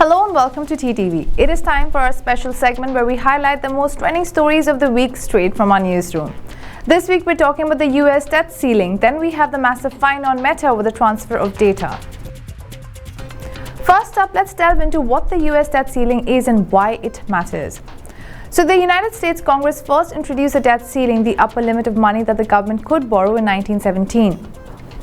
Hello and welcome to TTV. It is time for our special segment where we highlight the most trending stories of the week straight from our newsroom. This week we're talking about the US debt ceiling. Then we have the massive fine on Meta over the transfer of data. First up, let's delve into what the US debt ceiling is and why it matters. So the United States Congress first introduced a debt ceiling, the upper limit of money that the government could borrow, in 1917.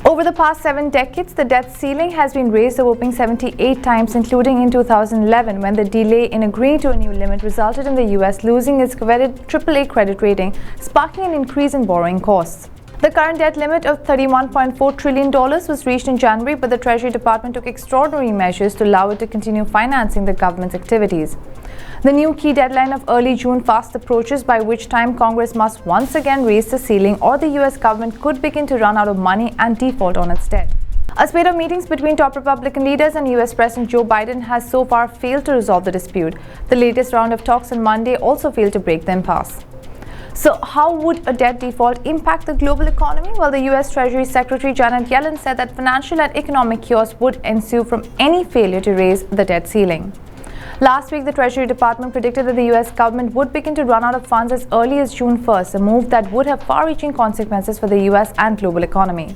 Over the past 7 decades, the debt ceiling has been raised a whopping 78 times, including in 2011, when the delay in agreeing to a new limit resulted in the US losing its coveted AAA credit rating, sparking an increase in borrowing costs. The current debt limit of $31.4 trillion was reached in January, but the Treasury Department took extraordinary measures to allow it to continue financing the government's activities. The new key deadline of early June fast approaches, by which time Congress must once again raise the ceiling, or the US government could begin to run out of money and default on its debt. A spate of meetings between top Republican leaders and US President Joe Biden has so far failed to resolve the dispute. The latest round of talks on Monday also failed to break the impasse. So how would a debt default impact the global economy? Well, the US Treasury Secretary Janet Yellen said that financial and economic chaos would ensue from any failure to raise the debt ceiling. Last week, the Treasury Department predicted that the US government would begin to run out of funds as early as June 1st, a move that would have far-reaching consequences for the US and global economy.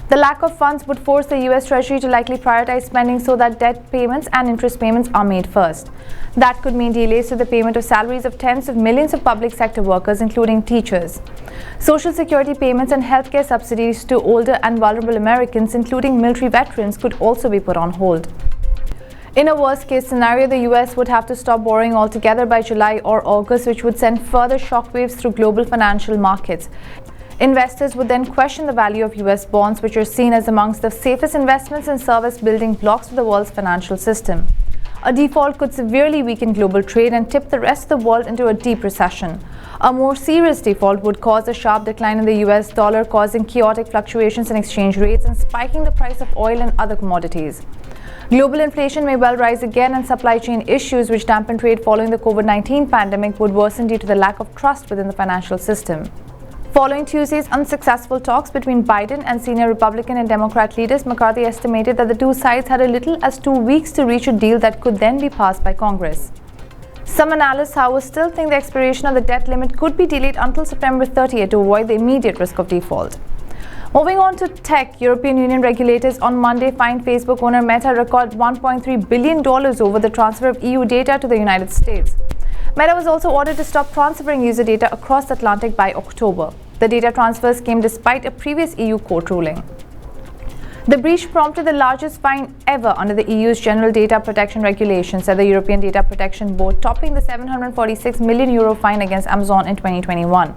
The lack of funds would force the US Treasury to likely prioritize spending so that debt payments and interest payments are made first. That could mean delays to the payment of salaries of tens of millions of public sector workers, including teachers. Social security payments and healthcare subsidies to older and vulnerable Americans, including military veterans, could also be put on hold. In a worst-case scenario, the US would have to stop borrowing altogether by July or August, which would send further shockwaves through global financial markets. Investors would then question the value of US bonds, which are seen as amongst the safest investments and serve as building blocks for the world's financial system. A default could severely weaken global trade and tip the rest of the world into a deep recession. A more serious default would cause a sharp decline in the US dollar, causing chaotic fluctuations in exchange rates and spiking the price of oil and other commodities. Global inflation may well rise again, and supply chain issues, which dampened trade following the COVID-19 pandemic, would worsen due to the lack of trust within the financial system. Following Tuesday's unsuccessful talks between Biden and senior Republican and Democrat leaders, McCarthy estimated that the two sides had a little as 2 weeks to reach a deal that could then be passed by Congress. Some analysts, however, still think the expiration of the debt limit could be delayed until September 30th to avoid the immediate risk of default. Moving on to tech, European Union regulators on Monday fined Facebook owner Meta a record $1.3 billion over the transfer of EU data to the United States. Meta was also ordered to stop transferring user data across the Atlantic by October. The data transfers came despite a previous EU court ruling. The breach prompted the largest fine ever under the EU's General Data Protection Regulations, said the European Data Protection Board, topping the €746 million fine against Amazon in 2021.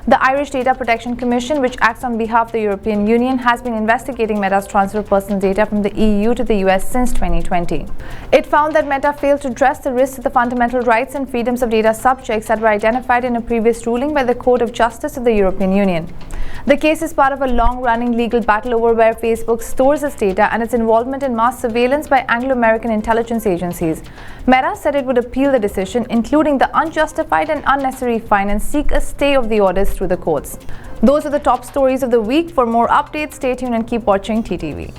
The Irish Data Protection Commission, which acts on behalf of the European Union, has been investigating Meta's transfer of personal data from the EU to the US since 2020. It found that Meta failed to address the risks to the fundamental rights and freedoms of data subjects that were identified in a previous ruling by the Court of Justice of the European Union. The case is part of a long-running legal battle over where Facebook stores its data and its involvement in mass surveillance by Anglo-American intelligence agencies. Meta said it would appeal the decision, including the unjustified and unnecessary fine, and seek a stay of the orders through the courts. Those are the top stories of the week. For more updates, stay tuned and keep watching TTV.